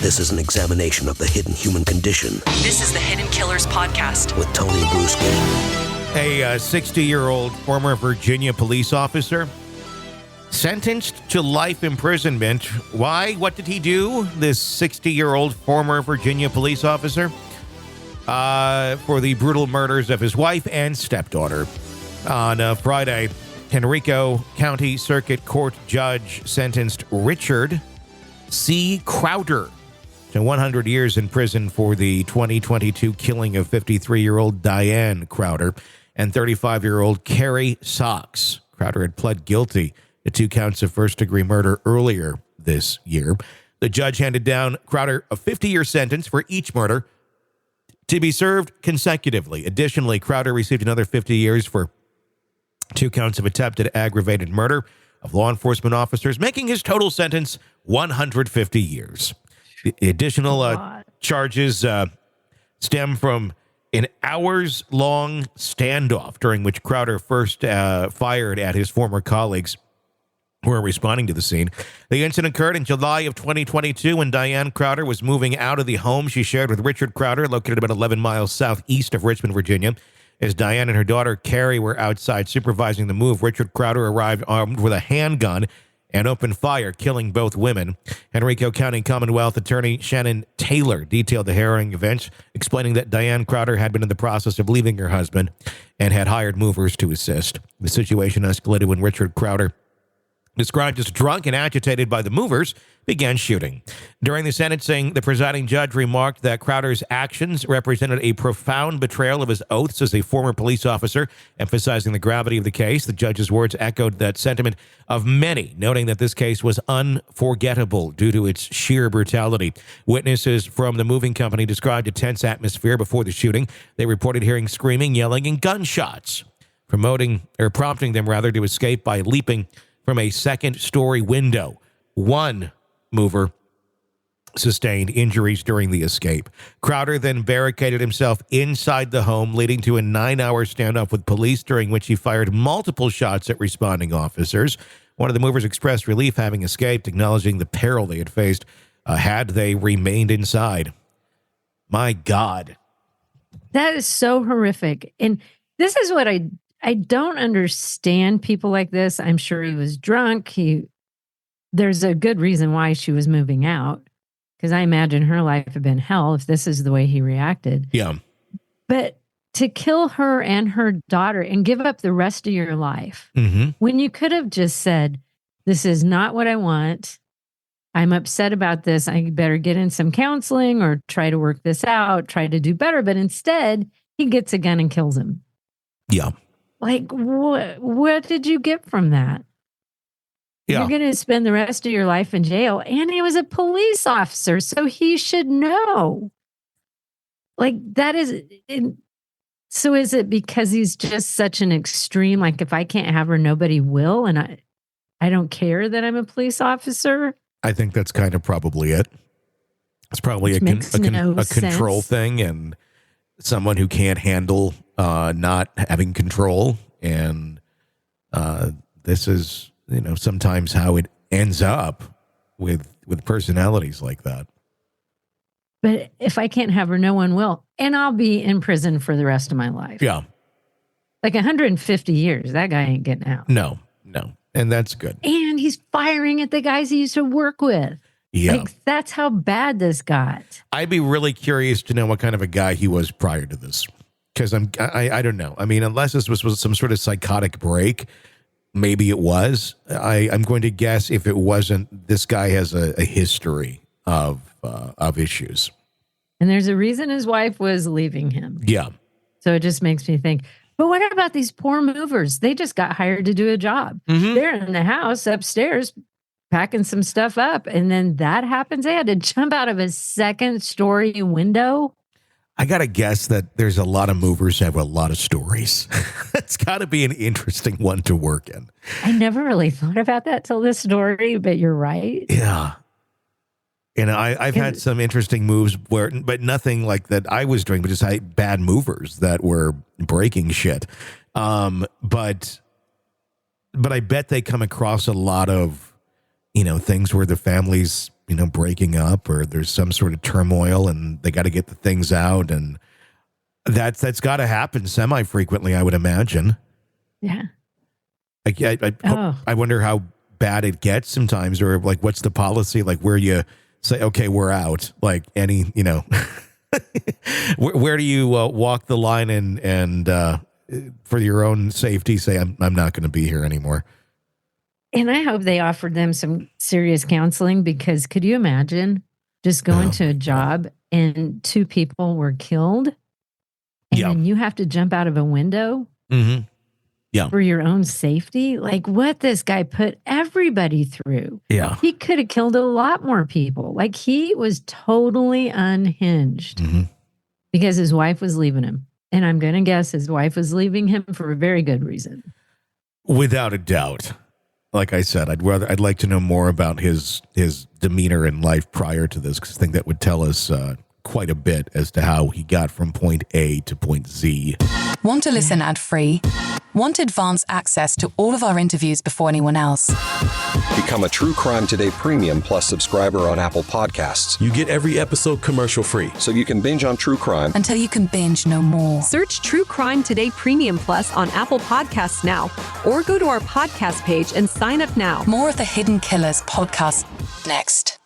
This is an examination of the hidden human condition. This is the Hidden Killers Podcast with Tony Bruschi. A 60-year-old former Virginia police officer sentenced to life imprisonment. Why? What did he do? This 60-year-old former Virginia police officer for the brutal murders of his wife and stepdaughter. On Friday, Henrico County Circuit Court judge sentenced Richard C. Crowder to 100 years in prison for the 2022 killing of 53-year-old Diane Crowder and 35-year-old Carrie Szaksz. Crowder had pled guilty to 2 counts of first-degree murder earlier this year. The judge handed down Crowder a 50-year sentence for each murder to be served consecutively. Additionally, Crowder received another 50 years for 2 counts of attempted aggravated murder of law enforcement officers, making his total sentence 150 years. The additional charges stem from an hours-long standoff during which Crowder first fired at his former colleagues who were responding to the scene. The incident occurred in July of 2022 when Diane Crowder was moving out of the home she shared with Richard Crowder, located about 11 miles southeast of Richmond, Virginia. As Diane and her daughter Carrie were outside supervising the move, Richard Crowder arrived armed with a handgun and opened fire, killing both women. Henrico County Commonwealth Attorney Shannon Taylor detailed the harrowing events, explaining that Diane Crowder had been in the process of leaving her husband and had hired movers to assist. The situation escalated when Richard Crowder, described as drunk and agitated by the movers, began shooting. During the sentencing, the presiding judge remarked that Crowder's actions represented a profound betrayal of his oaths as a former police officer, emphasizing the gravity of the case. The judge's words echoed that sentiment of many, noting that this case was unforgettable due to its sheer brutality. Witnesses from the moving company described a tense atmosphere before the shooting. They reported hearing screaming, yelling, and gunshots, prompting them to escape by leaping from a second-story window. One mover sustained injuries during the escape. Crowder then barricaded himself inside the home, leading to a 9-hour standoff with police, during which he fired multiple shots at responding officers. One of the movers expressed relief having escaped, acknowledging the peril they had faced had they remained inside. My God. That is so horrific. And this is what I don't understand people like this. I'm sure he was drunk. There's a good reason why she was moving out, because I imagine her life had been hell if this is the way he reacted. Yeah. But to kill her and her daughter and give up the rest of your life, when you could have just said, this is not what I want. I'm upset about this. I better get in some counseling or try to work this out, try to do better. But instead, he gets a gun and kills him. Yeah. Like, what did you get from that? Yeah. You're going to spend the rest of your life in jail. And he was a police officer, so he should know. Like, that is... So is it because he's just such an extreme, like, if I can't have her, nobody will, and I don't care that I'm a police officer? I think that's kind of probably it. It's probably a control thing, and someone who can't handle not having control, and this is, sometimes how it ends up with personalities like that. But if I can't have her, no one will, and I'll be in prison for the rest of my life. Yeah, like 150 years. That guy ain't getting out. No, and that's good. And he's firing at the guys he used to work with. Yeah. Like, that's how bad this got. I'd be really curious to know what kind of a guy he was prior to this. Because I don't know. I mean, unless this was some sort of psychotic break, maybe it was. I'm going to guess if it wasn't, this guy has a history of issues. And there's a reason his wife was leaving him. Yeah. So it just makes me think, but what about these poor movers? They just got hired to do a job. They're in the house upstairs packing some stuff up, and then that happens. They had to jump out of a second-story window. I got to guess that there's a lot of movers who have a lot of stories. It's got to be an interesting one to work in. I never really thought about that till this story, but you're right. Yeah. And I've had some interesting moves but nothing like that I was doing, but just bad movers that were breaking shit. But I bet they come across a lot of, things where the families breaking up, or there's some sort of turmoil and they got to get the things out. And that's got to happen semi-frequently, I would imagine. Yeah. I wonder how bad it gets sometimes, or like, what's the policy? Like, where you say, okay, we're out, like any, where do you walk the line and for your own safety, say, I'm not going to be here anymore. And I hope they offered them some serious counseling, because could you imagine just going to a job and 2 people were killed and then you have to jump out of a window for your own safety? Like, what this guy put everybody through. Yeah. He could have killed a lot more people. Like, he was totally unhinged because his wife was leaving him. And I'm going to guess his wife was leaving him for a very good reason. Without a doubt. Like I said, I'd like to know more about his demeanor in life prior to this, because I think that would tell us quite a bit as to how he got from point A to point Z. Want to listen ad-free? Want advanced access to all of our interviews before anyone else? Become a True Crime Today Premium Plus subscriber on Apple Podcasts. You get every episode commercial-free, so you can binge on true crime until you can binge no more. Search True Crime Today Premium Plus on Apple Podcasts now, or go to our podcast page and sign up now. More of the Hidden Killers podcast next.